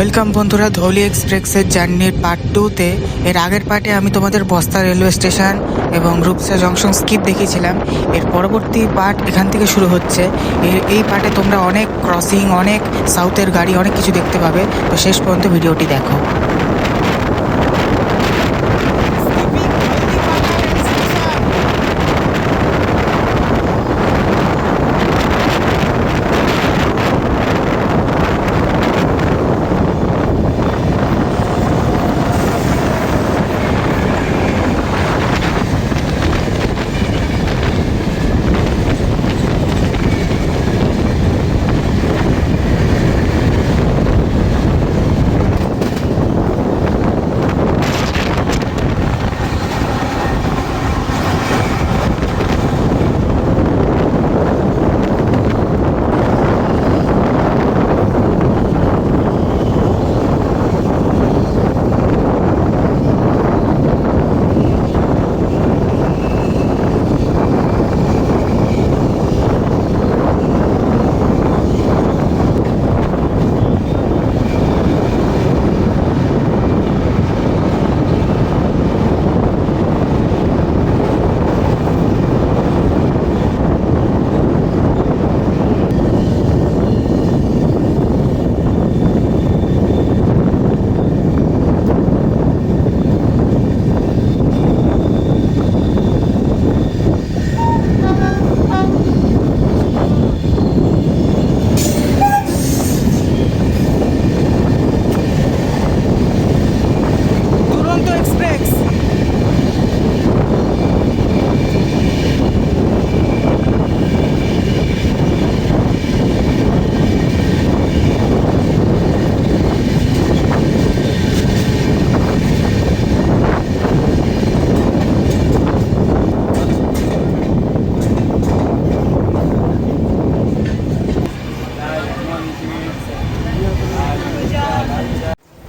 Welcome বন্ধুরা, ধৌলি এক্সপ্রেসের জার্নির পার্ট 2তে। এর আগের পার্টে আমি তোমাদের বস্তা রেলওয়ে স্টেশন এবং রূপসা জংশন স্কিপ দেখিয়েছিলাম। এর পরবর্তী পার্ট এখান থেকে শুরু হচ্ছে। এই পার্টে তোমরা অনেক ক্রসিং, অনেক সাউথের গাড়ি, অনেক কিছু দেখতে পাবে। তো শেষ পর্যন্ত ভিডিওটি দেখো।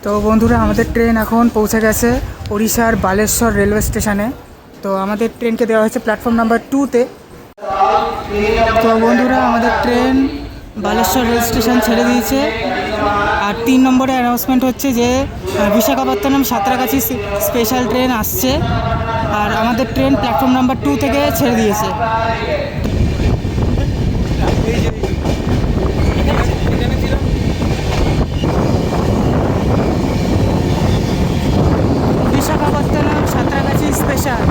তো বন্ধুরা, আমাদের ট্রেন এখন পৌঁছে গেছে ওড়িশার বালেশ্বর রেলওয়ে স্টেশনে। তো আমাদের ট্রেনকে দেওয়া হয়েছে প্ল্যাটফর্ম নাম্বার 2তে। তো বন্ধুরা, আমাদের ট্রেন বালেশ্বর রেল স্টেশন ছেড়ে দিয়েছে। আর 3 নম্বরে অ্যানাউন্সমেন্ট হচ্ছে যে বিশাখাপত্তনম সাঁতরাগাছি স্পেশাল ট্রেন আসছে। আর আমাদের ট্রেন প্ল্যাটফর্ম নাম্বার 2 থেকে ছেড়ে দিয়েছে। বিশাখাপত্তনম সাঁতরাগাছি স্পেশাল।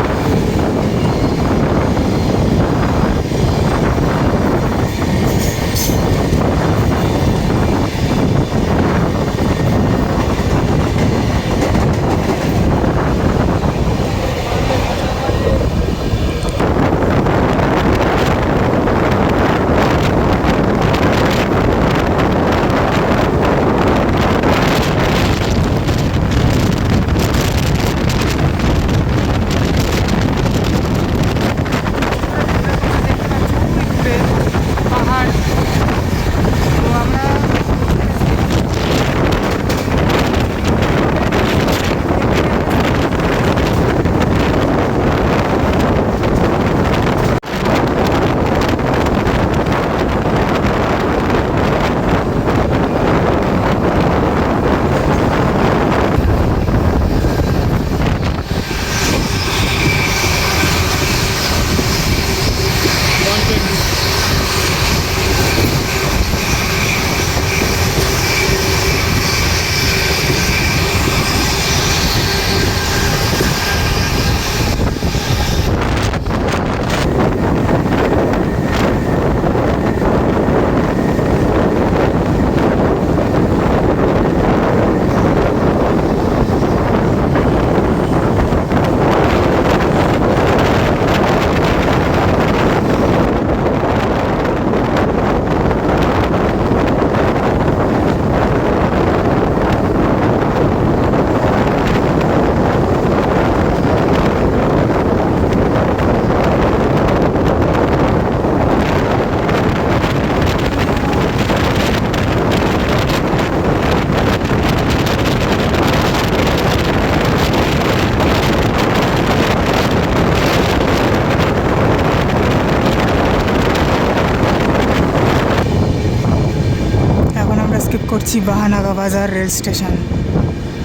করছি বাহানাগা বাজার রেল স্টেশন।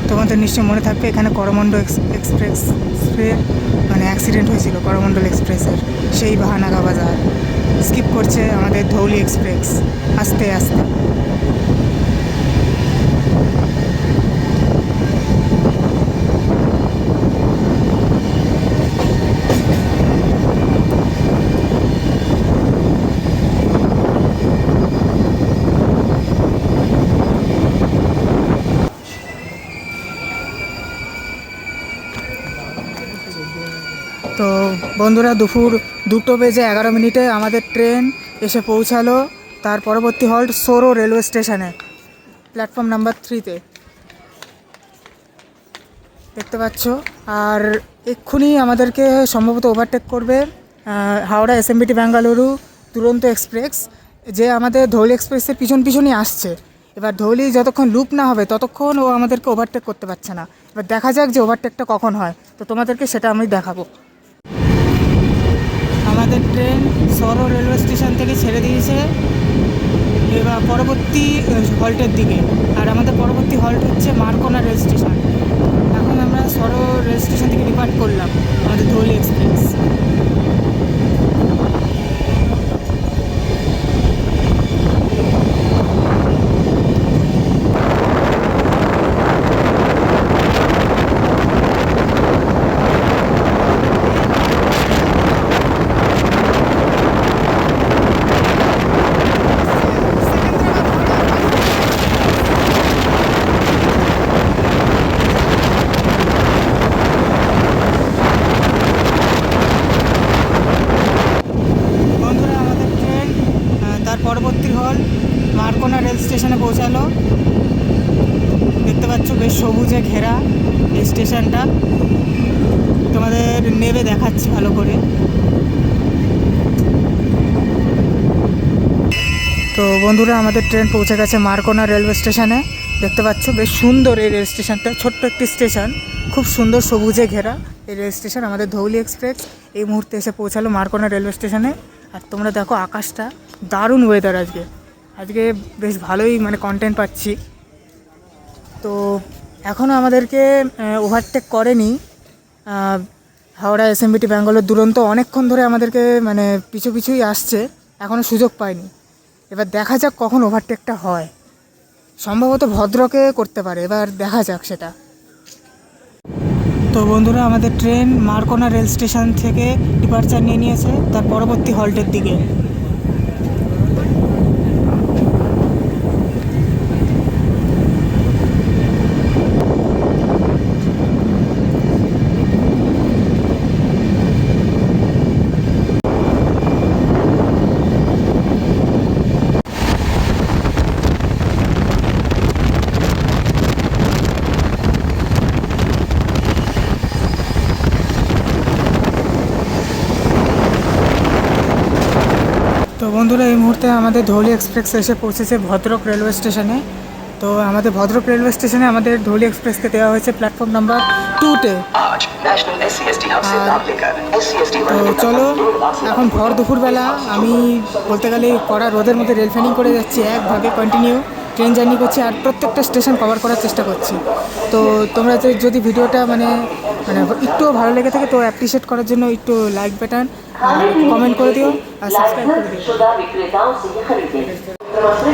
তোমাদের নিশ্চয় মনে থাকবে এখানে করমণ্ডল এক্সপ্রেস মানে অ্যাক্সিডেন্ট হয়েছিল করমণ্ডল এক্সপ্রেসের, সেই বাহানাগা বাজার। স্কিপ করছে আমাদের ধৌলি এক্সপ্রেস আস্তে আস্তে। তো বন্ধুরা, দুপুর 2:11 আমাদের ট্রেন এসে পৌঁছালো তার পরবর্তী হল্ট সোরো রেলওয়ে স্টেশনে, প্ল্যাটফর্ম নাম্বার 3-তে দেখতে পাচ্ছ। আর এক্ষুনি আমাদেরকে সম্ভবত ওভারটেক করবে হাওড়া এসএমবিটি বেঙ্গালুরু দুরন্ত এক্সপ্রেস, যে আমাদের ধৌলি এক্সপ্রেসের পিছনই আসছে। এবার ধৌলি যতক্ষণ লুপ না হবে ততক্ষণ ও আমাদেরকে ওভারটেক করতে পারছে না। এবার দেখা যাক যে ওভারটেকটা কখন হয়, তো তোমাদেরকে সেটা আমি দেখাবো। আমাদের ট্রেন সরো রেলওয়ে স্টেশন থেকে ছেড়ে দিয়েছে এবার পরবর্তী হল্টের দিকে। আর আমাদের পরবর্তী হল্ট হচ্ছে মারকোনা রেল স্টেশন। এখন আমরা সরো রেল স্টেশন থেকে ডিপার্ট করলাম আমাদের ধৌলি এক্সপ্রেস। পরবর্তী হল মারকোনা রেল স্টেশনে পৌঁছালো। দেখতে পাচ্ছ বেশ সবুজে ঘেরা এই স্টেশনটা, তোমাদের নেবে দেখাচ্ছি ভালো করে। তো বন্ধুরা, আমাদের ট্রেন পৌঁছে গেছে মারকোনা রেলওয়ে স্টেশনে। দেখতে পাচ্ছ বেশ সুন্দর এই রেল স্টেশনটা, ছোট্ট একটি স্টেশন, খুব সুন্দর সবুজে ঘেরা এই রেল স্টেশন। আমাদের ধৌলি এক্সপ্রেস এই মুহূর্তে এসে পৌঁছালো মারকোনা রেলওয়ে স্টেশনে। আর তোমরা দেখো আকাশটা, দারুণ ওয়েদার আজকে বেশ ভালোই মানে কন্টেন্ট পাচ্ছি। তো এখনও আমাদেরকে ওভারটেক করেনি হাওড়া এসএমবিটি ব্যাঙ্গালোর দুরন্ত, অনেকক্ষণ ধরে আমাদেরকে মানে পিছুই আসছে, এখনও সুযোগ পায়নি। এবার দেখা যাক কখন ওভারটেকটা হয়, সম্ভবত ভদ্রকে করতে পারে, এবার দেখা যাক সেটা। তো বন্ধুরা, আমাদের ট্রেন মারকোনা রেল স্টেশন থেকে ডিপার্চার নিয়ে নিয়েছে তার পরবর্তী হল্টের দিকে। তো বন্ধুরা, এই মুহূর্তে আমাদের ধৌলি এক্সপ্রেস এসে পৌঁছেছে ভদ্রক রেলওয়ে স্টেশনে। তো আমাদের ভদ্রক রেলওয়ে স্টেশনে আমাদের ধৌলি এক্সপ্রেসকে দেওয়া হয়েছে প্ল্যাটফর্ম নাম্বার 2-তে। তো চলো, এখন ভর দুপুরবেলা আমি বলতে গেলে কড়া রোদের মধ্যে রেল ফ্যানিং করে যাচ্ছি, একভাবে কন্টিনিউ ট্রেন জার্নি করছি আর প্রত্যেকটা স্টেশন কভার করার চেষ্টা করছি। তো তোমরা যদি ভিডিওটা মানে একটুও ভালো লেগে থাকে তো অ্যাপ্রিসিয়েট করার জন্য একটু লাইক বাটন, কমেন্ট করে দিও আর সাবস্ক্রাইব করে দিও।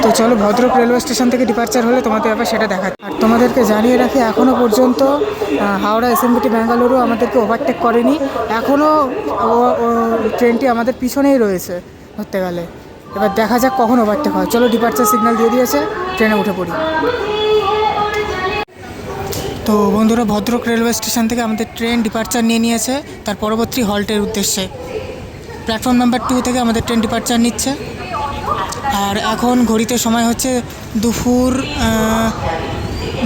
তো চলো, ভদ্রক রেলওয়ে স্টেশন থেকে ডিপার্চার হলে তোমাদের আবার সেটা দেখাচ্ছি। আর তোমাদেরকে জানিয়ে রাখি, এখনও পর্যন্ত হাওড়া এসএমবিটি বেঙ্গালুরু আমাদেরকে ওভারটেক করেনি, এখনও ট্রেনটি আমাদের পিছনেই রয়েছে ধরতে গেলে। এবার দেখা যাক কখন ওভারটেক হয়। চলো, ডিপার্চার সিগন্যাল দিয়ে দিয়েছে, ট্রেনে উঠে পড়ি। তো বন্ধুরা, ভদ্রক রেলওয়ে স্টেশন থেকে আমাদের ট্রেন ডিপার্চার নিয়ে নিয়েছে তার পরবর্তী হল্টের উদ্দেশ্যে। প্ল্যাটফর্ম নাম্বার 2 থেকে আমাদের ট্রেন ডিপার্চার নিচ্ছে। আর এখন ঘড়িতে সময় হচ্ছে দুপুর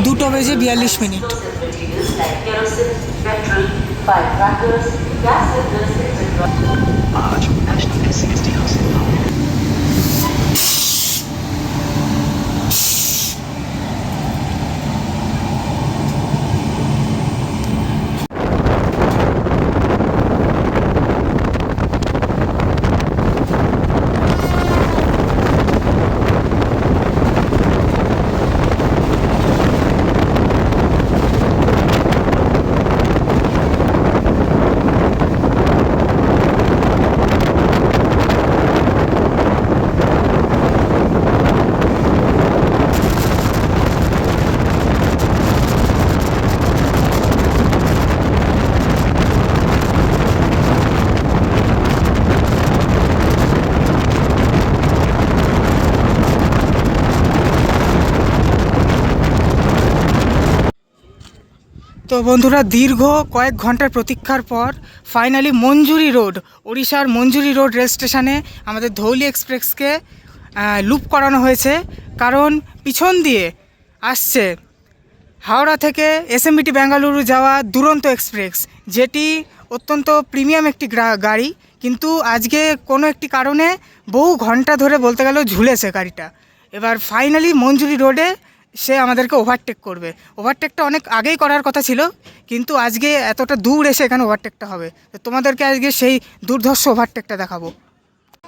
2:42। তো বন্ধুরা দীর্ঘ কয়েক ঘন্টার প্রতীক্ষার পর ফাইনালি মঞ্জুরি রোড, ওড়িশার মঞ্জুরি রোড রেল স্টেশনে আমাদের ধৌলি এক্সপ্রেসকে লুপ করানো হয়েছে। কারণ পিছন দিয়ে আসছে হাওড়া থেকে এসএমবিটি বেঙ্গালুরু যাওয়া দুরন্ত এক্সপ্রেস, যেটি অত্যন্ত প্রিমিয়াম একটি গাড়ি, কিন্তু আজকে কোনো একটি কারণে বহু ঘন্টা ধরে বলতে গেলেও ঝুলেছে গাড়িটা। এবার ফাইনালি মঞ্জুরি রোডে সে আমাদেরকে ওভারটেক করবে। ওভারটেকটা অনেক আগেই করার কথা ছিল, কিন্তু আজকে এতটা দূর এসে এখানে ওভারটেকটা হবে। তো তোমাদেরকে আজকে সেই দুর্ধর্ষ ওভারটেকটা দেখাবো।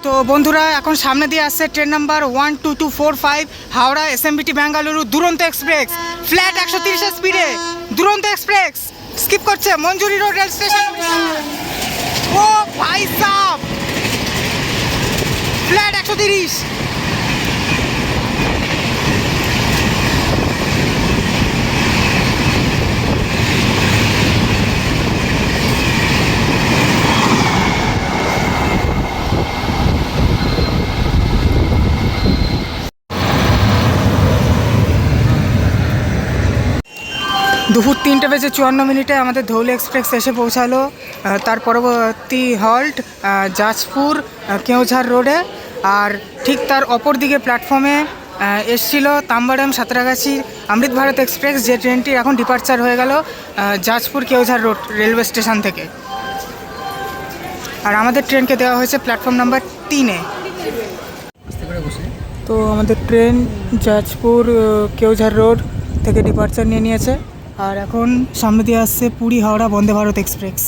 তো বন্ধুরা এখন সামনে দিয়ে আসছে train number 12245 Howrah SMBT Bengaluru দুরন্ত এক্সপ্রেস, ফ্ল্যাট 130 স্পিডে দুরন্ত এক্সপ্রেস স্কিপ করছে মঞ্জুরি রোড রেল স্টেশন। ও ভাই সাব, ফ্ল্যাট 130। দুপুর 3:54 আমাদের ধৌলি এক্সপ্রেস এসে পৌঁছালো। তার পরবর্তী হল্ট জাজপুর কেওঝার রোডে। আর ঠিক তার অপর দিকে প্ল্যাটফর্মে এসছিল তাম্বারাম সাঁতরাগাছি অমৃত ভারত এক্সপ্রেস, যে ট্রেনটি এখন ডিপার্চার হয়ে গেল জাজপুর কেওঝার রোড রেলওয়ে স্টেশন থেকে। আর আমাদের ট্রেনকে দেওয়া হয়েছে প্ল্যাটফর্ম নাম্বার 3-এ। তো আমাদের ট্রেন জাজপুর কেওঝার রোড থেকে ডিপার্চার নিয়ে নিয়েছে। আর এখন সামনে দিয়ে আসছে পুরী হাওড়া বন্দে ভারত এক্সপ্রেস।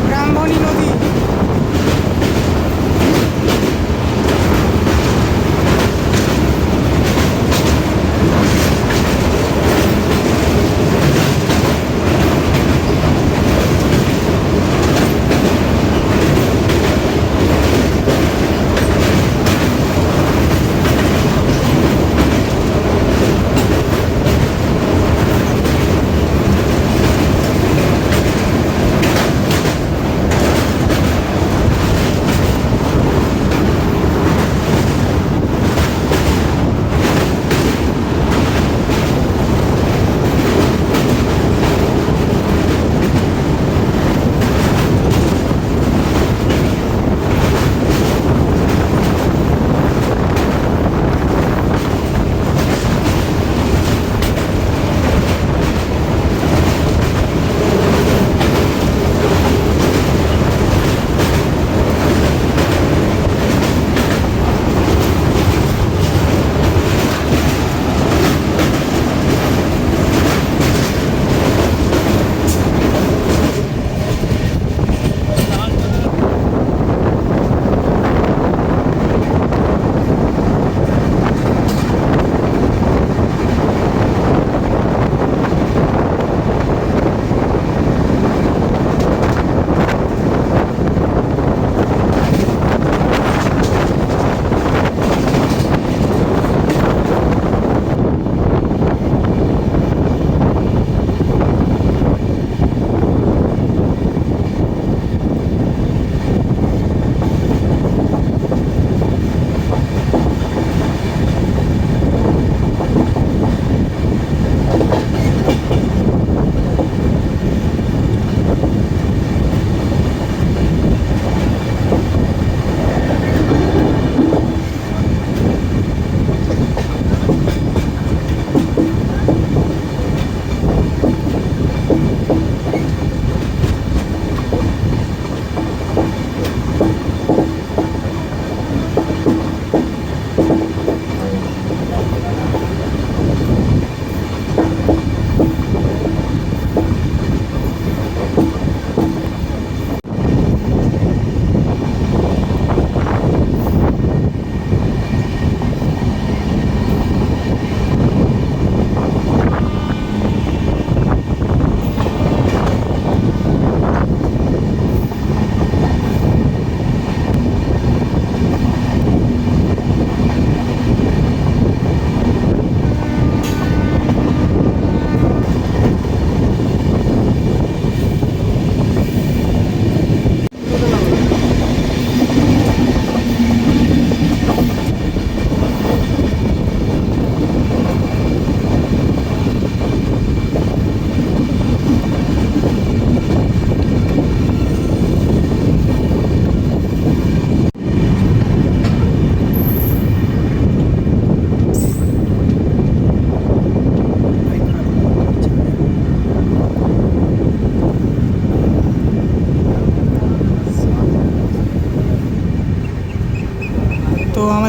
ব্রাহ্মণী নদী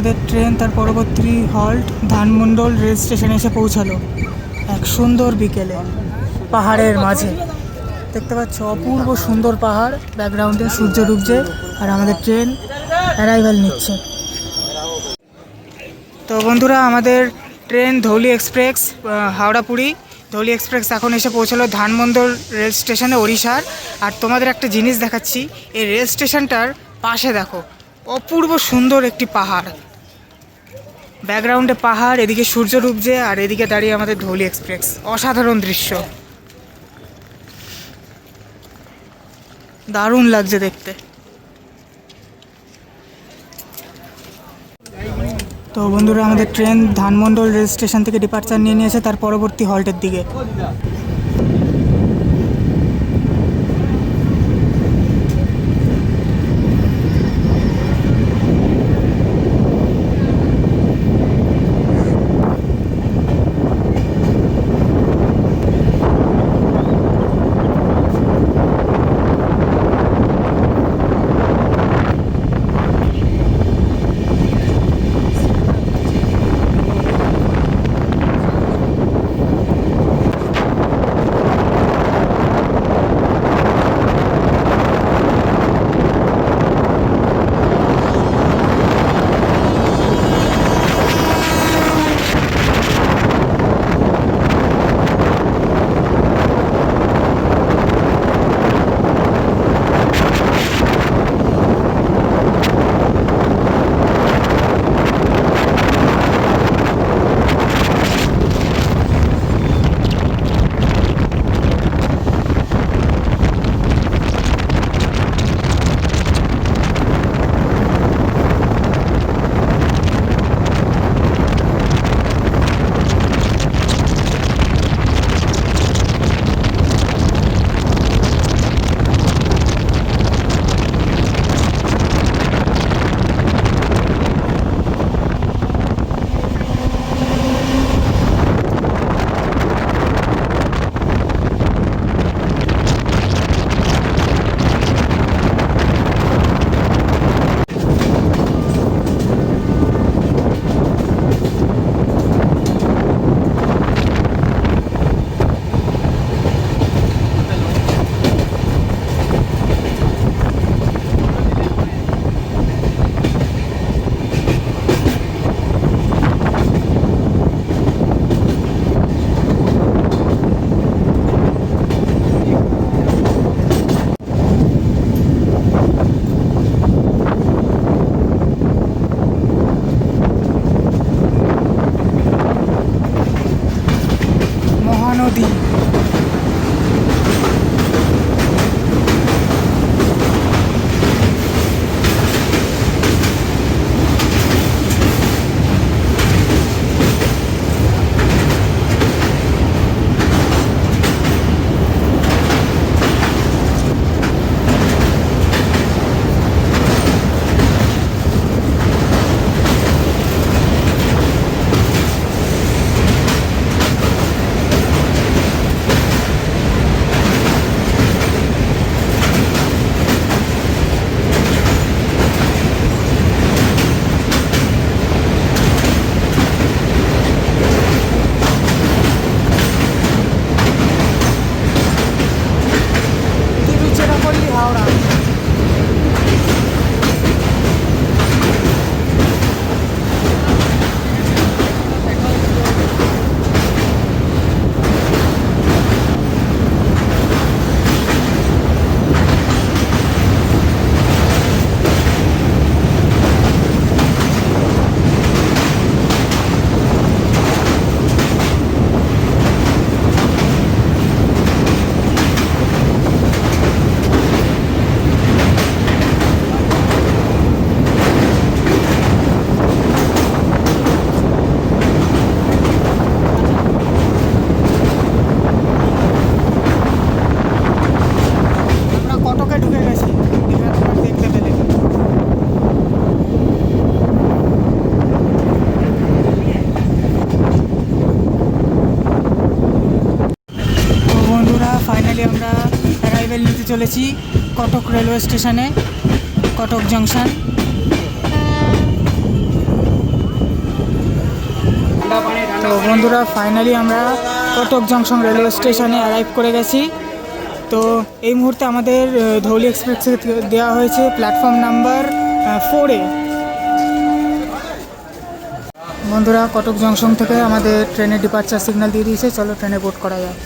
আমাদের ট্রেন তার পরবর্তী হল্ট ধানমন্ডল রেল স্টেশনে এসে পৌঁছালো এক সুন্দর বিকেলে পাহাড়ের মাঝে। দেখতে পাচ্ছ অপূর্ব সুন্দর পাহাড়, ব্যাকগ্রাউন্ডে সূর্য ডুবছে আর আমাদের ট্রেন অ্যারাইভাল নিচ্ছে। তো বন্ধুরা, আমাদের train Dhauli express Howrah Puri Dhauli express এখন এসে পৌঁছালো ধানমন্ডল রেল স্টেশনে ওড়িশার। আর তোমাদের একটা জিনিস দেখাচ্ছি, এই রেল স্টেশনটার পাশে দেখো অপূর্ব সুন্দর একটি পাহাড়, ব্যাকগ্রাউন্ডে পাহাড়, এদিকে সূর্য ডুবছে আর এদিকে দাঁড়িয়ে আমাদের ধৌলি এক্সপ্রেস। অসাধারণ দৃশ্য, দারুণ লাগছে দেখতে। তো বন্ধুরা, আমাদের ট্রেন ধানমন্ডল রেল স্টেশন থেকে ডিপার্চার নিয়ে নিয়েছে তার পরবর্তী হল্টের দিকে। মহানদী, তিরুচিরাপল্লী হাওড়া। আমরা কটকে ঢুকে গেছি, এখানে তোমরা দেখতে পেলে। তো বন্ধুরা, ফাইনালি আমরা অ্যারাইভেল নিতে চলেছি কটক রেলওয়ে স্টেশনে, কটক জংশন। তো বন্ধুরা ফাইনালি আমরা কটক জংশন রেলওয়ে স্টেশনে অ্যারাইভ করে গেছি। তো এই মুহূর্তে আমাদের ধৌলি এক্সপ্রেসে দেওয়া হয়েছে প্ল্যাটফর্ম নাম্বার 4-এ। বন্ধুরা কটক জংশন থেকে আমাদের ট্রেনের ডিপার্চার সিগন্যাল দিয়ে দিয়েছে, চলো ট্রেনে বোর্ড করা যাক।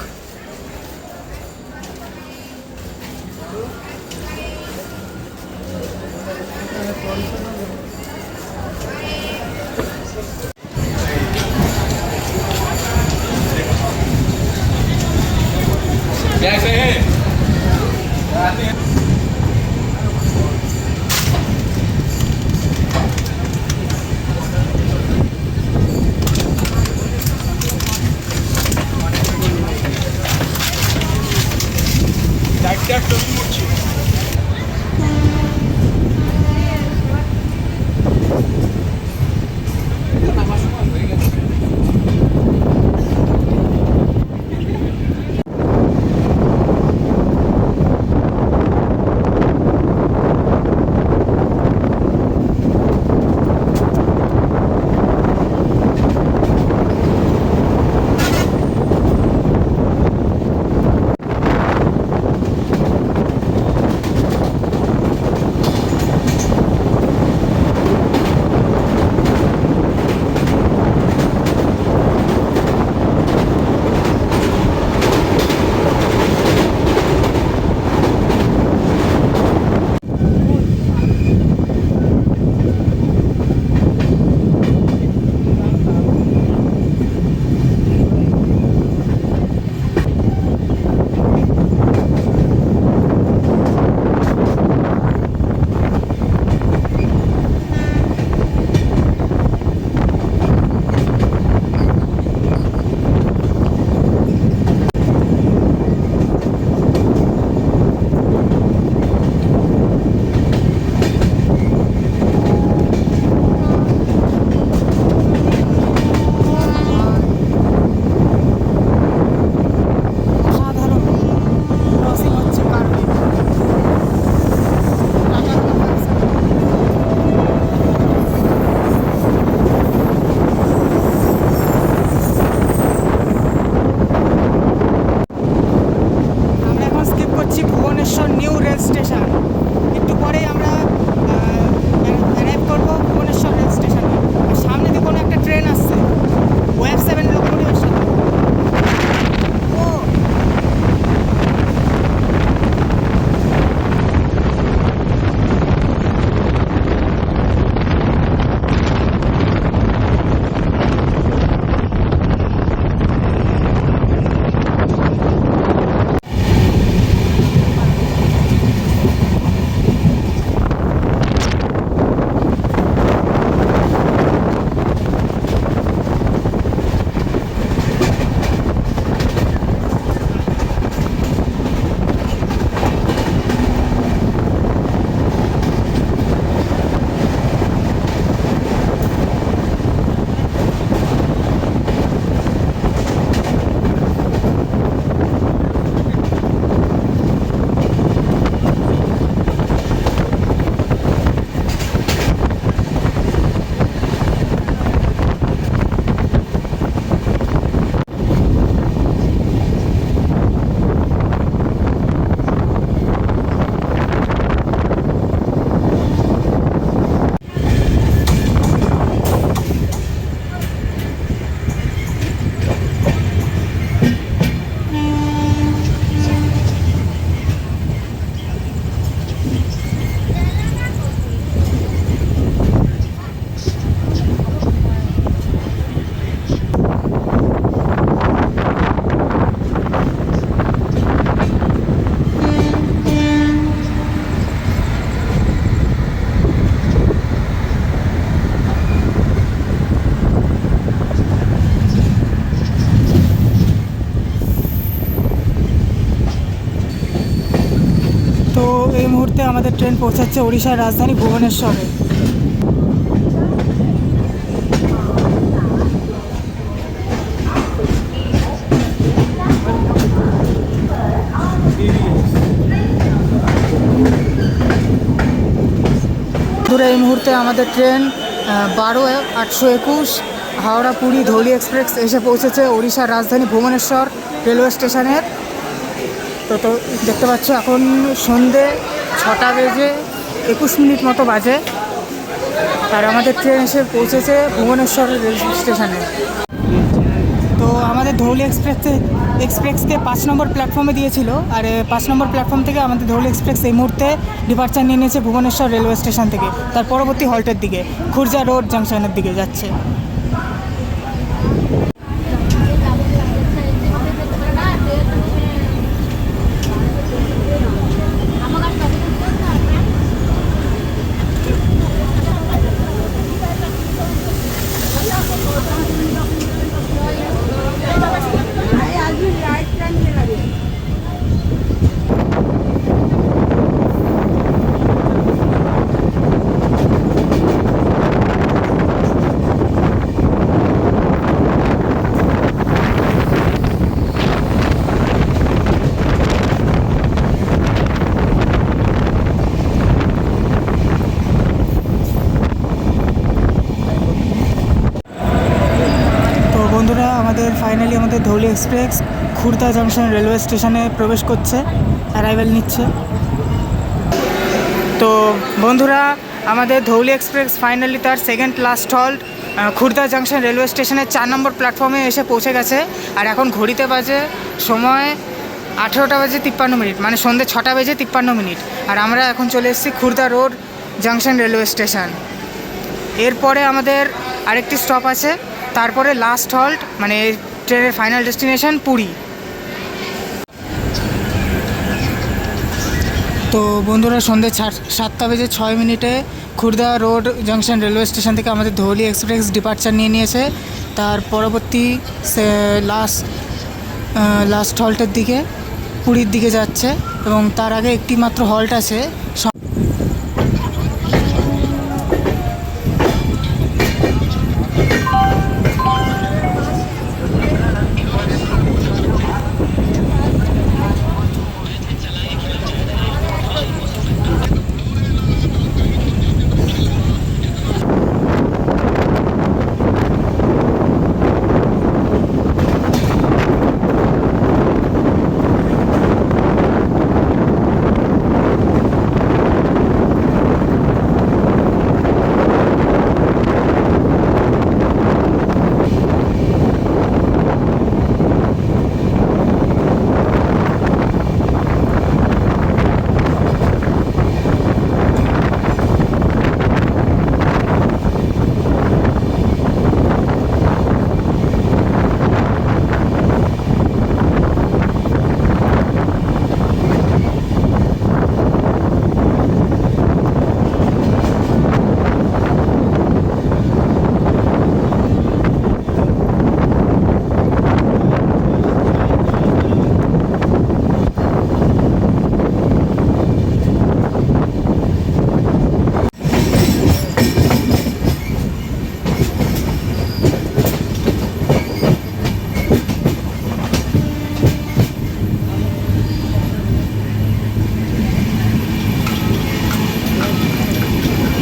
এই মুহূর্তে আমাদের ট্রেন পৌঁছাচ্ছে ওড়িশার রাজধানী ভুবনেশ্বরে। এই মুহূর্তে আমাদের ট্রেন 12-821 হাওড়া পুরী ধৌলি এক্সপ্রেস এসে পৌঁছেছে ওড়িশার রাজধানী ভুবনেশ্বর রেলওয়ে স্টেশনের। তো দেখতে পাচ্ছ এখন সন্ধে 6টা বেজে 21 মিনিট মতো বাজে, আর আমাদের ট্রেন এসে পৌঁছেছে ভুবনেশ্বর রেল স্টেশনে। তো আমাদের ধৌলি এক্সপ্রেসকে 5 নম্বর প্ল্যাটফর্মে দিয়েছিল, আর 5 নম্বর প্ল্যাটফর্ম থেকে আমাদের ধৌলি এক্সপ্রেস এই মুহূর্তে ডিপার্চার নিয়ে নিয়েছে ভুবনেশ্বর রেলওয়ে স্টেশন থেকে। তার পরবর্তী হল্টের দিকে খুরজা রোড জাংশনের দিকে যাচ্ছে। বন্ধুরা আমাদের ফাইনালি আমাদের Dhauli express Khurda junction railway স্টেশনে প্রবেশ করছে, অ্যারাইভেল নিচ্ছে। তো বন্ধুরা আমাদের ধৌলি এক্সপ্রেস ফাইনালি তার second last halt Khurda junction railway স্টেশনের 4 নম্বর প্ল্যাটফর্মে এসে পৌঁছে গেছে। আর এখন ঘড়িতে বাজে সময় 18টা বেজে 53 মিনিট, মানে সন্ধ্যে 6টা বেজে 53 মিনিট। আর আমরা এখন চলে এসেছি Khurda road junction railway station. এরপরে আমাদের আরেকটি স্টপ আছে, তারপরে লাস্ট হল্ট মানে ট্রেনের ফাইনাল ডেস্টিনেশন পুরী। তো বন্ধুরা সন্ধ্যে 7টা বেজে 6 মিনিটে Khurda road junction railway station থেকে আমাদের ধৌলি এক্সপ্রেস ডিপার্চার নিয়ে নিয়েছে। তার পরবর্তী লাস্ট হল্টের দিকে পুরীর দিকে যাচ্ছে, এবং তার আগে একটি মাত্র হল্ট আছে।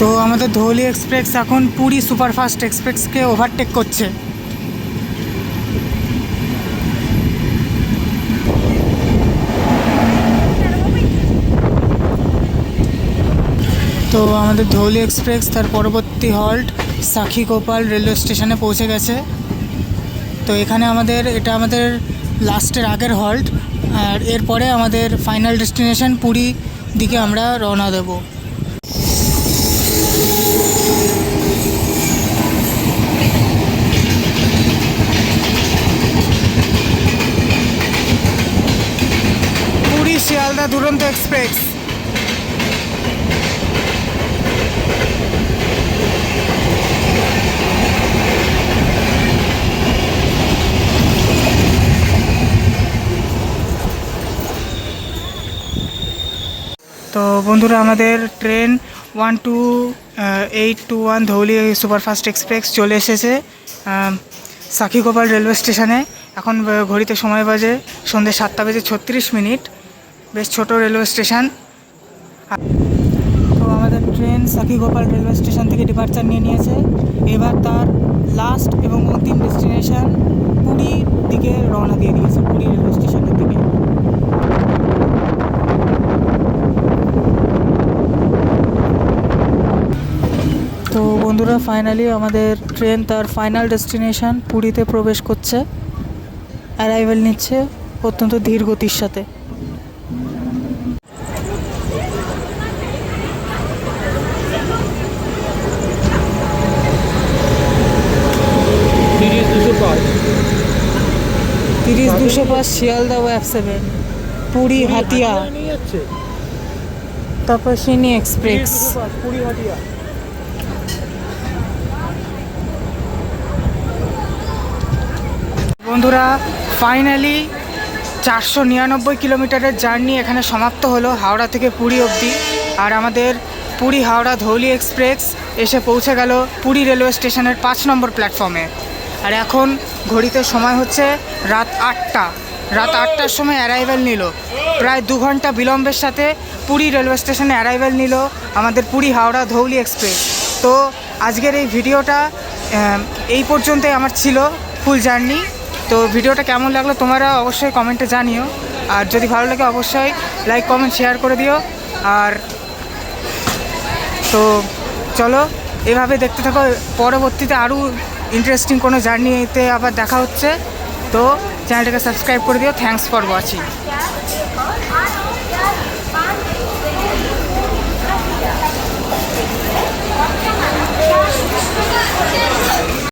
তো আমাদের ধৌলি এক্সপ্রেস এখন পুরী সুপারফাস্ট এক্সপ্রেসকে ওভারটেক করছে। তো আমাদের ধৌলি এক্সপ্রেস তার পরবর্তী হল্ট সাক্ষীগোপাল রেলওয়ে স্টেশনে পৌঁছে গেছে। তো এখানে এটা আমাদের লাস্টের আগের হল্ট, আর এরপরে আমাদের ফাইনাল ডেস্টিনেশন পুরী দিকে আমরা রওনা দেব। পুরী শিয়ালদা দুরন্ত এক্সপ্রেস। তো বন্ধুরা আমাদের ট্রেন 12821 ধৌলি সুপারফাস্ট এক্সপ্রেস চলে এসেছে সাক্ষীগোপাল রেলওয়ে স্টেশনে। এখন ঘড়িতে সময় বাজে সন্ধ্যে 7টা বেজে 36 মিনিট। বেশ ছোট রেলওয়ে স্টেশন। তো আমাদের ট্রেন সাকিগোপাল রেলওয়ে স্টেশন থেকে ডিপার্চার নিয়ে নিয়েছে। এবার তার লাস্ট এবং অন্তিম ডেস্টিনেশন পুরীর দিকে রওনা দিয়ে দিয়েছে, পুরী রেলওয়ে স্টেশনের দিকে। তো বন্ধুরা, ফাইনালি আমাদের ট্রেন তার ফাইনাল ডেস্টিনেশন পুরীতে প্রবেশ করছে, অ্যারাইভেল নিচ্ছে অত্যন্ত ধীর গতির সাথে। তিরিশ 205 শিয়ালদা F7 পুরী হাতিয়া, তপস্বিনী এক্সপ্রেস। বন্ধুরা, ফাইনালি 499 কিলোমিটারের জার্নি এখানে সমাপ্ত হলো হাওড়া থেকে পুরী অবধি। আর আমাদের পুরী হাওড়া ধৌলি এক্সপ্রেস এসে পৌঁছে গেল পুরী রেলওয়ে স্টেশনের 5 নম্বর প্ল্যাটফর্মে। আর এখন ঘড়িতে সময় হচ্ছে রাত 8টা। রাত 8টার সময় অ্যারাইভেল নিল, প্রায় 2 ঘন্টা বিলম্বের সাথে পুরী রেলওয়ে স্টেশনে অ্যারাইভেল নিল আমাদের পুরী হাওড়া ধৌলি এক্সপ্রেস। তো আজকের এই ভিডিওটা এই পর্যন্তই আমার ছিল, ফুল জার্নি। তো ভিডিওটা কেমন লাগলো তোমরা অবশ্যই কমেন্টে জানিও, আর যদি ভালো লাগে অবশ্যই লাইক কমেন্ট শেয়ার করে দিও। আর তো চলো এভাবে দেখতে থাকো, পরবর্তীতে আরও ইন্টারেস্টিং কোনো জার্নিতে আবার দেখা হচ্ছে। তো চ্যানেলটাকে সাবস্ক্রাইব করে দিও। Thanks for watching.